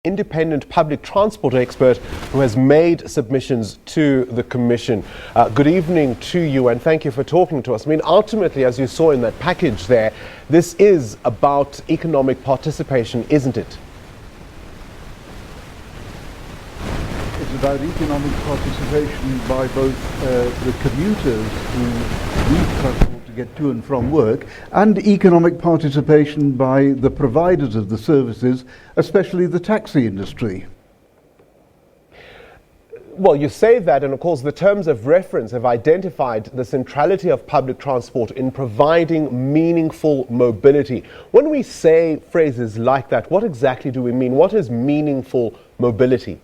independent public transport expert who has made submissions to the Commission. Good evening to you and thank you for talking to us. I mean, ultimately, as you saw in that package there, this is about economic participation, isn't it? It's about economic participation by both the commuters who need transport to get to and from work, and economic participation by the providers of the services, especially the taxi industry. Well, you say that, and of course the terms of reference have identified the centrality of public transport in providing meaningful mobility. When we say phrases like that, what exactly do we mean? What is meaningful mobility?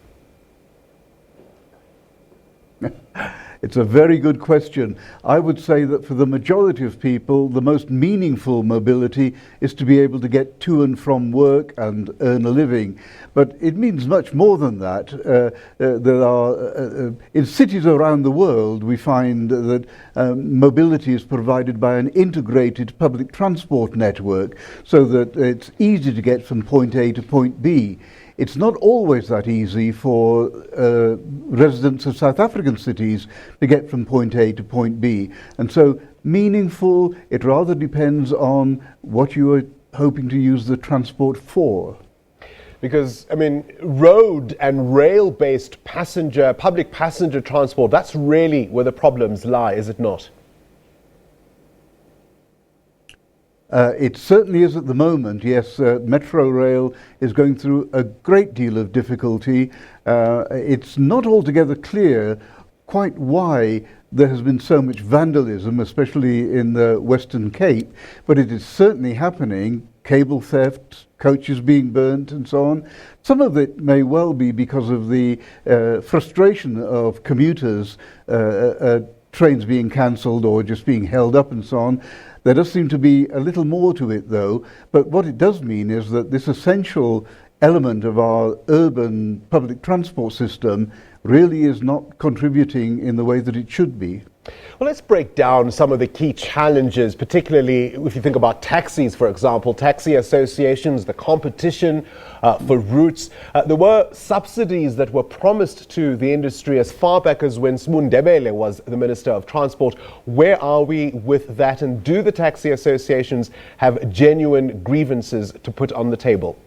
It's a very good question. I would say that for the majority of people, the most meaningful mobility is to be able to get to and from work and earn a living. But it means much more than that. In cities around the world, we find that mobility is provided by an integrated public transport network so that it's easy to get from point A to point B. It's not always that easy for residents of South African cities to get from point A to point B. And so meaningful, it rather depends on what you are hoping to use the transport for. Because, I mean, road and rail-based public passenger transport, that's really where the problems lie, is it not? It certainly is at the moment, yes. Metro Rail is going through a great deal of difficulty. It's not altogether clear quite why there has been so much vandalism, especially in the Western Cape, but it is certainly happening. Cable theft, coaches being burnt and so on. Some of it may well be because of the frustration of commuters, trains being cancelled or just being held up and so on. There does seem to be a little more to it, though, but what it does mean is that this essential element of our urban public transport system really is not contributing in the way that it should be. Well, let's break down some of the key challenges, particularly if you think about taxis, for example, taxi associations, the competition for routes. There were subsidies that were promised to the industry as far back as when Ndebele was the Minister of Transport. Where are we with that? And do the taxi associations have genuine grievances to put on the table?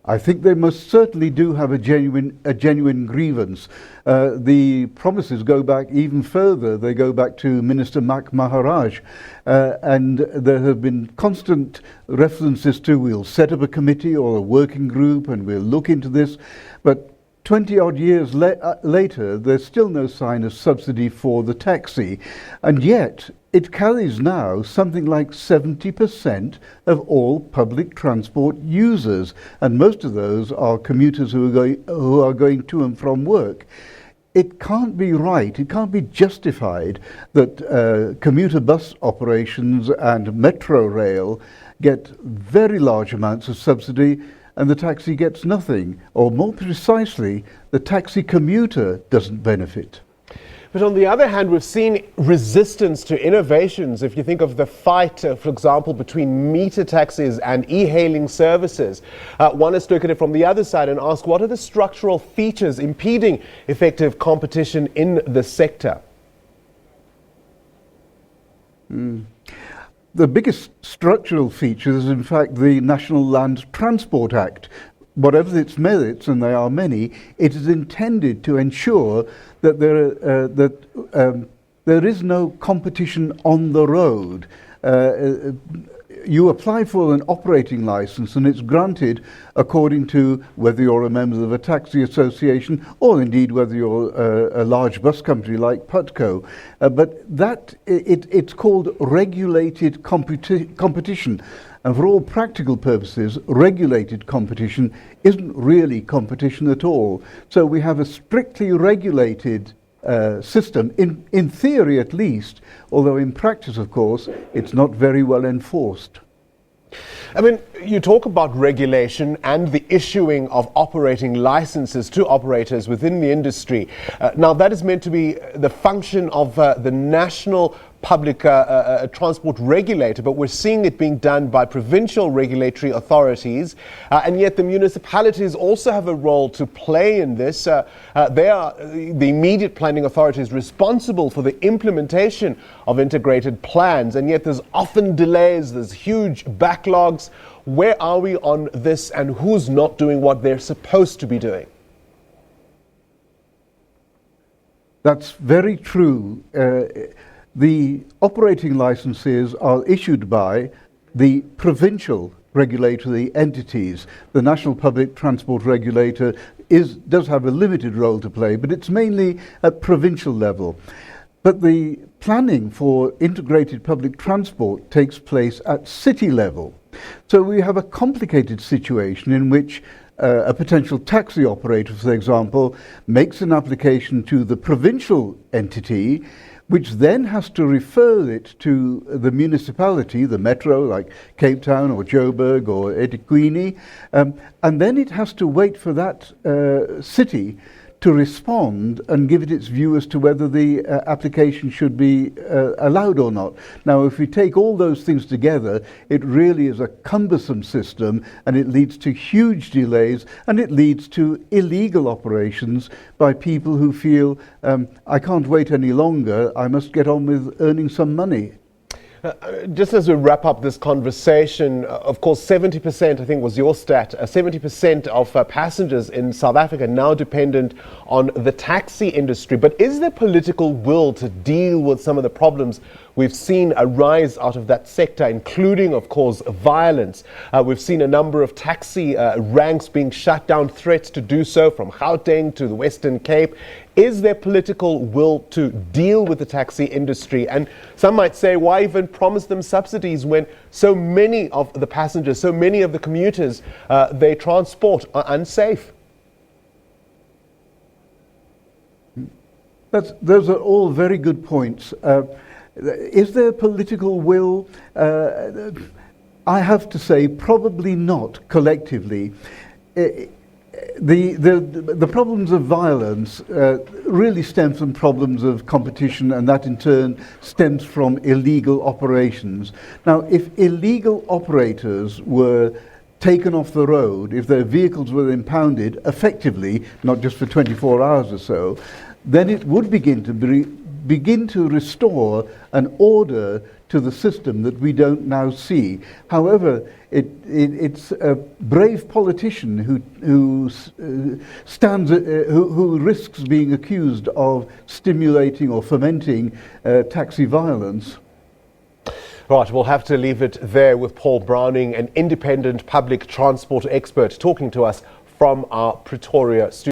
I think they most certainly do have a genuine grievance. The promises go back even further. They go back to Minister Mak Maharaj, and there have been constant references to we'll set up a committee or a working group and we'll look into this. But 20-odd years later, there's still no sign of subsidy for the taxi, and yet it carries now something like 70% of all public transport users, and most of those are commuters who are going to and from work. It can't be right, it can't be justified that commuter bus operations and metro rail get very large amounts of subsidy and the taxi gets nothing, or more precisely, the taxi commuter doesn't benefit. But on the other hand, we've seen resistance to innovations. If you think of the fight, for example, between meter taxis and e-hailing services, one has to look at it from the other side and ask, what are the structural features impeding effective competition in the sector? The biggest structural feature is, in fact, the National Land Transport Act. Whatever its merits, and they are many, it is intended to ensure that there is no competition on the road. You apply for an operating license and it's granted according to whether you're a member of a taxi association or indeed whether you're a large bus company like Putco. But it's called regulated competition. And for all practical purposes, regulated competition isn't really competition at all. So we have a strictly regulated system, in theory at least, although in practice, of course, it's not very well enforced. I mean, you talk about regulation and the issuing of operating licenses to operators within the industry. Now, that is meant to be the function of the National public transport regulator, but we're seeing it being done by provincial regulatory authorities, and yet the municipalities also have a role to play in this. They are the immediate planning authorities responsible for the implementation of integrated plans, and yet there's often delays, there's huge backlogs. Where are we on this, and who's not doing what they're supposed to be doing? That's very true. The operating licenses are issued by the provincial regulatory entities. The National Public Transport Regulator does have a limited role to play, but it's mainly at provincial level. But the planning for integrated public transport takes place at city level. So we have a complicated situation in which a potential taxi operator, for example, makes an application to the provincial entity, which then has to refer it to the municipality, the metro, like Cape Town or Joburg or eThekwini, and then it has to wait for that city to respond and give it its view as to whether the application should be allowed or not. Now, if we take all those things together, it really is a cumbersome system, and it leads to huge delays, and it leads to illegal operations by people who feel, I can't wait any longer, I must get on with earning some money. Just as we wrap up this conversation, of course, 70%, I think was your stat, 70% of passengers in South Africa now dependent on the taxi industry. But is there political will to deal with some of the problems we've seen arise out of that sector, including, of course, violence? We've seen a number of taxi ranks being shut down, threats to do so from Gauteng to the Western Cape. Is there political will to deal with the taxi industry? And some might say, why even promise them subsidies when so many of the passengers, so many of the commuters they transport are unsafe? Those are all very good points. Is there political will? I have to say, probably not collectively. The problems of violence really stem from problems of competition, and that in turn stems from illegal operations. Now, if illegal operators were taken off the road, if their vehicles were impounded effectively, not just for 24 hours or so, then it would begin to restore an order to the system that we don't now see. However, it's a brave politician who risks being accused of stimulating or fomenting taxi violence. Right, we'll have to leave it there with Paul Browning, an independent public transport expert, talking to us from our Pretoria studio.